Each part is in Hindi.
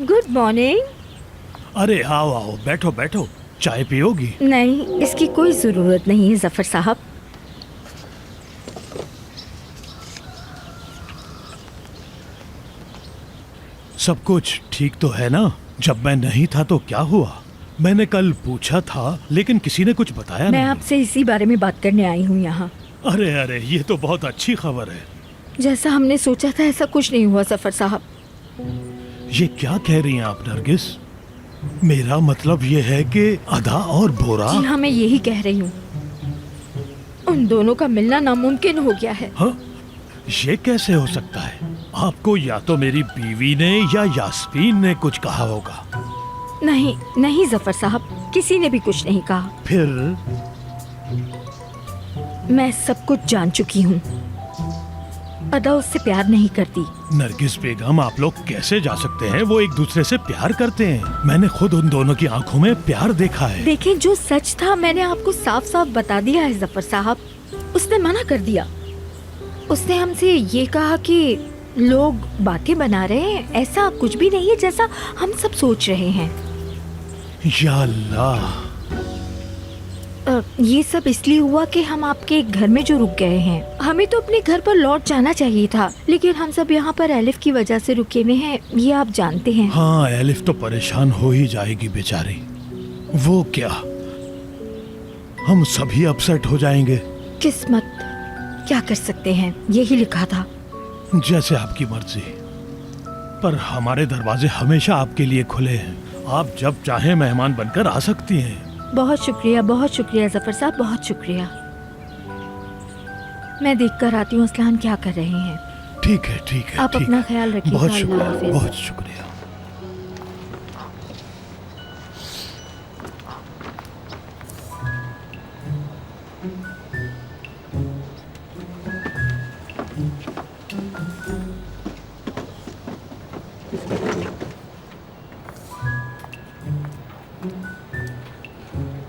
Good morning. अरे आओ आओ, बैठो बैठो, चाय पियोगी? नहीं, इसकी कोई ज़रूरत नहीं है जफ़र साहब। सब कुछ ठीक तो है ना? जब मैं नहीं था तो क्या हुआ? मैंने कल पूछा था लेकिन किसी ने कुछ बताया मैं नहीं। आपसे इसी बारे में बात करने आई हूँ यहाँ। अरे अरे, ये तो बहुत अच्छी खबर है। जैसा हमने सोचा था ऐसा कुछ नहीं हुआ जफ़र साहब। ये क्या कह रही हैं आप नरगिस? मेरा मतलब ये है कि अदा और बोरा। जी हाँ, मैं यही कह रही हूँ। उन दोनों का मिलना नामुमकिन हो गया है। हाँ, ये कैसे हो सकता है? आपको या तो मेरी बीवी ने या यास्मीन ने कुछ कहा होगा। नहीं नहीं जफ़र साहब, किसी ने भी कुछ नहीं कहा। फिर मैं सब कुछ जान चुकी हूँ। अदा उससे प्यार नहीं करती। नरगिस बेगम, आप लोग कैसे जा सकते हैं? वो एक दूसरे से प्यार करते हैं। मैंने खुद उन दोनों की आंखों में प्यार देखा है। देखें, जो सच था मैंने आपको साफ साफ बता दिया है जफ़र साहब। उसने मना कर दिया। उसने हमसे ये कहा कि लोग बातें बना रहे हैं, ऐसा कुछ भी नहीं है जैसा हम सब सोच रहे हैं। या अल्लाह। ये सब इसलिए हुआ कि हम आपके घर में जो रुक गए हैं। हमें तो अपने घर पर लौट जाना चाहिए था, लेकिन हम सब यहाँ पर एलिफ की वजह से रुके हुए हैं, ये आप जानते हैं। हाँ, एलिफ तो परेशान हो ही जाएगी बेचारी। वो क्या, हम सभी अपसेट हो जाएंगे। किस्मत, क्या कर सकते हैं, यही लिखा था। जैसे आपकी मर्जी, पर हमारे दरवाजे हमेशा आपके लिए खुले हैं। आप जब चाहें मेहमान बनकर आ सकती हैं। बहुत शुक्रिया जफ़र साहब, बहुत शुक्रिया। मैं देख कर आती हूँ असलान क्या कर रहे हैं। ठीक है ठीक है, आप ठीक अपना है। ख्याल रखिएगा। बहुत अल्लाह शुक्रिया, हाफिज। बहुत शुक्रिया।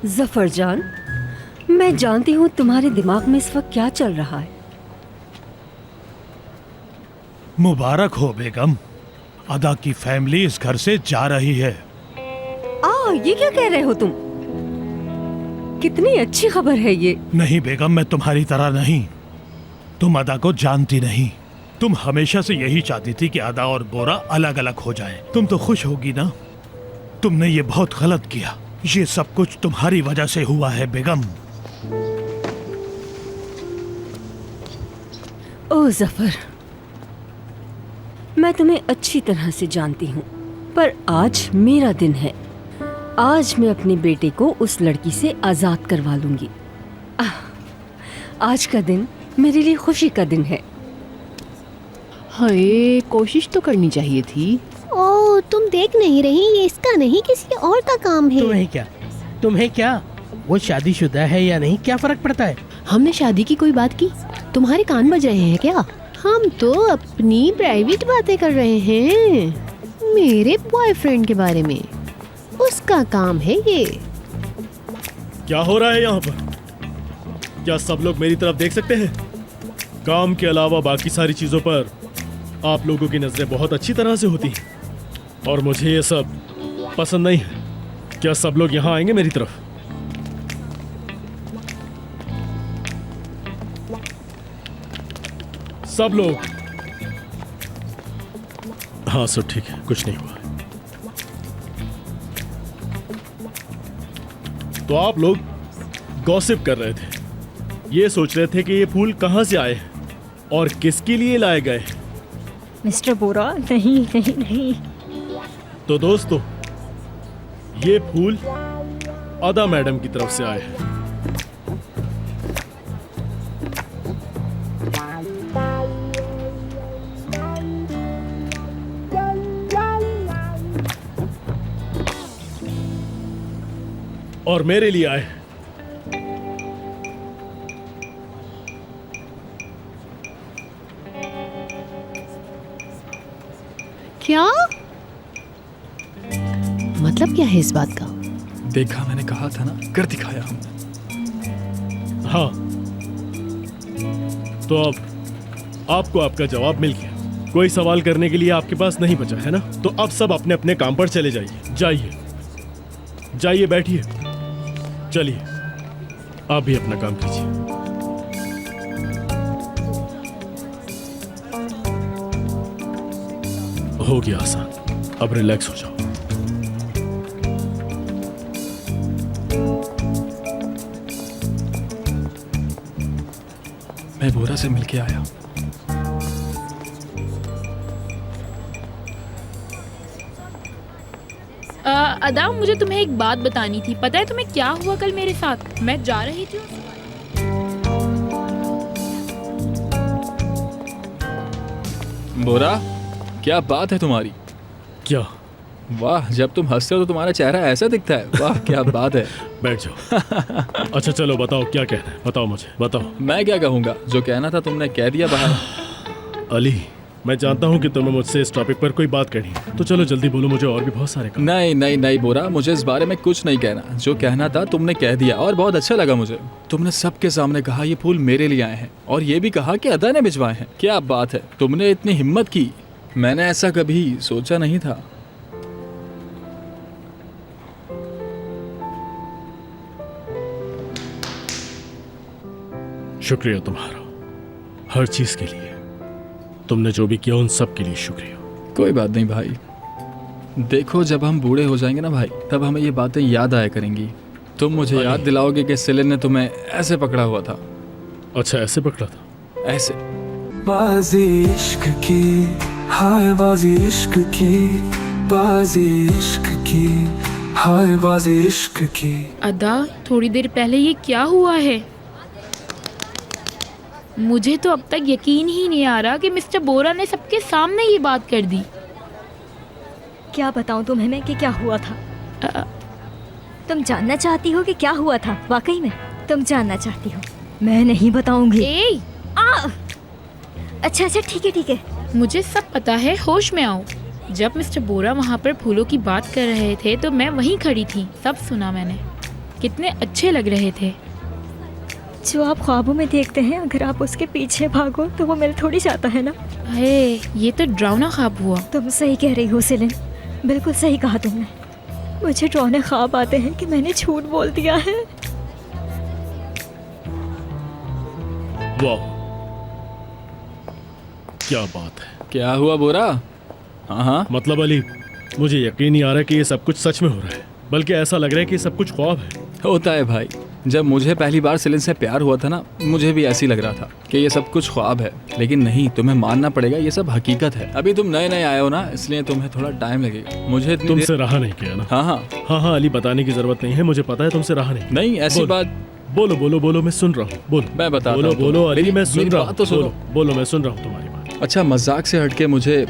जफर जान, मैं जानती हूँ तुम्हारे दिमाग में इस वक्त क्या चल रहा है। मुबारक हो बेगम, अदा की फैमिली इस घर से जा रही है। ये क्या कह रहे हो तुम? कितनी अच्छी खबर है ये। नहीं बेगम, मैं तुम्हारी तरह नहीं। तुम अदा को जानती नहीं। तुम हमेशा से यही चाहती थी कि अदा और बोरा अलग अलग हो जाएं। तुम तो खुश होगी ना? तुमने ये बहुत गलत किया। ये सब कुछ तुम्हारी वजह से हुआ है बेगम। ओ जफर, मैं तुम्हें अच्छी तरह से जानती हूँ, पर आज मेरा दिन है। आज मैं अपने बेटे को उस लड़की से आजाद करवा लूंगी। आज का दिन मेरे लिए खुशी का दिन है। हाय, कोशिश तो करनी चाहिए थी। ओह, तुम देख नहीं रही? ये इसका नहीं, किसी और का काम है। तुम्हें क्या वो शादीशुदा है या नहीं, क्या फर्क पड़ता है? हमने शादी की कोई बात की? तुम्हारे कान बज रहे हैं क्या? हम तो अपनी प्राइवेट बातें कर रहे हैं, मेरे बॉयफ्रेंड के बारे में। उसका काम है ये। क्या हो रहा है यहाँ पर? क्या सब लोग मेरी तरफ देख सकते हैं? काम के अलावा बाकी सारी चीजों पर आप लोगों की नजरें बहुत अच्छी तरह से होती हैं और मुझे ये सब पसंद नहीं है। क्या सब लोग यहाँ आएंगे मेरी तरफ? सब लोग? हाँ सर, ठीक है, कुछ नहीं हुआ। तो आप लोग गॉसिप कर रहे थे, ये सोच रहे थे कि ये फूल कहाँ से आए और किसके लिए लाए गए। मिस्टर बोरा, नहीं नहीं नहीं। तो दोस्तों, ये फूल अदा मैडम की तरफ से आए हैं। और मेरे लिए आए। क्या मतलब क्या है इस बात का? देखा, मैंने कहा था ना, कर दिखाया हमने। हाँ, तो अब आपको आपका जवाब मिल गया। कोई सवाल करने के लिए आपके पास नहीं बचा है ना? तो अब सब अपने अपने काम पर चले जाइए। जाइए जाइए, बैठिए। चलिए आप भी अपना काम कीजिए। हो गया आसान, अब रिलैक्स हो जाओ। मैं बोरा से मिलके आया। अदा, मुझे तुम्हें एक बात बतानी थी। पता है तुम्हें क्या हुआ कल मेरे साथ? मैं जा रही थी। बोरा, क्या बात है तुम्हारी? क्या? वाह, जब तुम हंसते हो तो तुम्हारा चेहरा ऐसा दिखता है। वाह क्या बात है। बैठ जाओ। अच्छा चलो बताओ क्या कहना है, बताओ मुझे, बताओ। मैं क्या कहूँगा, जो कहना था तुमने कह दिया बाहर। अली, मैं जानता हूँ कि तुम्हें मुझसे इस टॉपिक पर कोई बात करनी है, तो चलो जल्दी बोलो, मुझे और भी बहुत सारे काम। नहीं नहीं नहीं बोरा, मुझे इस बारे में कुछ नहीं कहना। जो कहना था तुमने कह दिया और बहुत अच्छा लगा मुझे। तुमने सबके सामने कहा ये फूल मेरे लिए आए हैं, और ये भी कहा कि अदा ने भिजवाए हैं। क्या बात है, तुमने इतनी हिम्मत की। मैंने ऐसा कभी सोचा नहीं था। शुक्रिया तुम्हारा, हर चीज के लिए। तुमने जो भी किया उन सब के लिए शुक्रिया। कोई बात नहीं भाई। देखो, जब हम बूढ़े हो जाएंगे ना भाई, तब हमें ये बातें याद आया करेंगी। तुम मुझे याद दिलाओगे कि सिलिन ने तुम्हें ऐसे पकड़ा हुआ था। अच्छा, ऐसे पकड़ा था? ऐसे। बाजी इश्क की, हाय बाजी इश्क की, बाजी इश्क की, हाय बाजी इश्क की। अदा, थोड़ी देर पहले ये क्या हुआ है? मुझे तो अब तक यकीन ही नहीं आ रहा कि मिस्टर बोरा ने सबके सामने ये बात कर दी। क्या बताऊं तुम्हें मैं कि क्या हुआ था? तुम जानना चाहती हो कि क्या हुआ था? वाकई में तुम जानना चाहती हो? मैं नहीं बताऊंगी। अच्छा अच्छा, ठीक है ठीक है। मुझे सब पता है, होश में आओ। जब मिस्टर बोरा वहाँ पर फूलों की बात कर रहे थे तो मैं वहीं खड़ी थी, सब सुना मैंने। कितने अच्छे लग रहे थे। जो आप ख्वाबों में देखते हैं, अगर आप उसके पीछे भागो तो वो मिल थोड़ी जाता है ना। हे, ये तो डरावना ख्वाब हुआ। तुम सही कह रही हो सिलिन, बिल्कुल सही कहा तुमने। मुझे डरावने ख्वाब आते हैं कि मैंने झूठ बोल दिया है। वाह, क्या बात है। क्या हुआ बोरा? हाँ हाँ, मतलब अली, मुझे यकीन नहीं आ रहा कि ये सब कुछ सच में हो रहा है, बल्कि ऐसा लग रहा है कि सब कुछ ख्वाब है। होता है भाई। जब मुझे पहली बार सिलिन से प्यार हुआ था ना, मुझे भी ऐसी लग रहा था कि ये सब कुछ ख्वाब है। लेकिन नहीं, तुम्हें मानना पड़ेगा, ये सब हकीकत है। अभी तुम नए नए आए हो ना, इसलिए तुम्हें थोड़ा टाइम लगेगा। मुझे तुमसे रहा नहीं किया ना? हाँ हाँ हाँ हाँ अली, बताने की जरूरत नहीं है, मुझे पता है तुमसे रहा नहीं। नहीं, ऐसी बात। बोलो बोलो बोलो, मैं सुन रहा हूँ। बोलो, मैं बताता बोलो हूँ। बोलो अली, मैं सुन रहा हूँ। तो सुनो। बोलो, मैं सुन रहा हूँ तुम्हारी बात। अच्छा, मजाक से हटके मुझे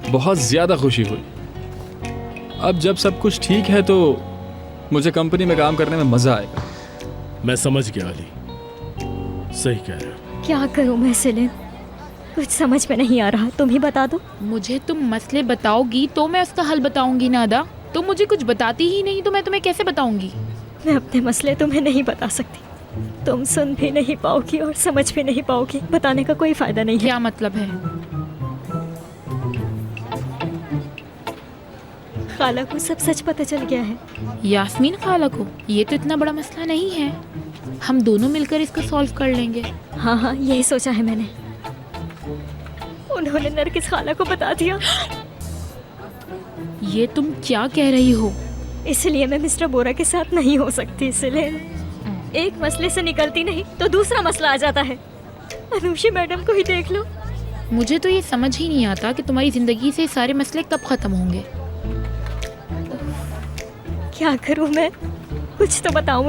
बहुत ज्यादा खुशी हुई। अब जब सब कुछ ठीक है तो मुझे कंपनी में काम करने में मजा आएगा। मैं समझ गया अली, सही कह रहे हो। क्या करूं मैं सिलिन, कुछ समझ में नहीं आ रहा। तुम ही बता दो। मुझे तुम मसले बताओगी तो मैं उसका हल बताऊंगी ना अदा। तुम मुझे कुछ बताती ही नहीं तो मैं तुम्हें कैसे बताऊंगी? मैं अपने मसले तुम्हें नहीं बता सकती। तुम सुन भी नहीं पाओगी और समझ भी नहीं पाओगी। बताने का कोई फायदा नहीं है। क्या मतलब है? खाला को सब सच पता चल गया है। यास्मीन खाला को? ये तो इतना बड़ा मसला नहीं है, हम दोनों मिलकर इसको सॉल्व कर लेंगे। हाँ हाँ, यही सोचा है मैंने। उन्होंने नरगिस खाला को बता दिया। ये तुम क्या कह रही हो? इसलिए मैं मिस्टर बोरा के साथ नहीं हो सकती। इसलिए एक मसले से निकलती नहीं तो दूसरा मसला आ जाता है। अनुषी मैडम को ही देख लो। मुझे तो ये समझ ही नहीं आता कि तुम्हारी जिंदगी से सारे मसले कब खत्म होंगे। क्या करूं मैं? कुछ तो बताओ मुझे।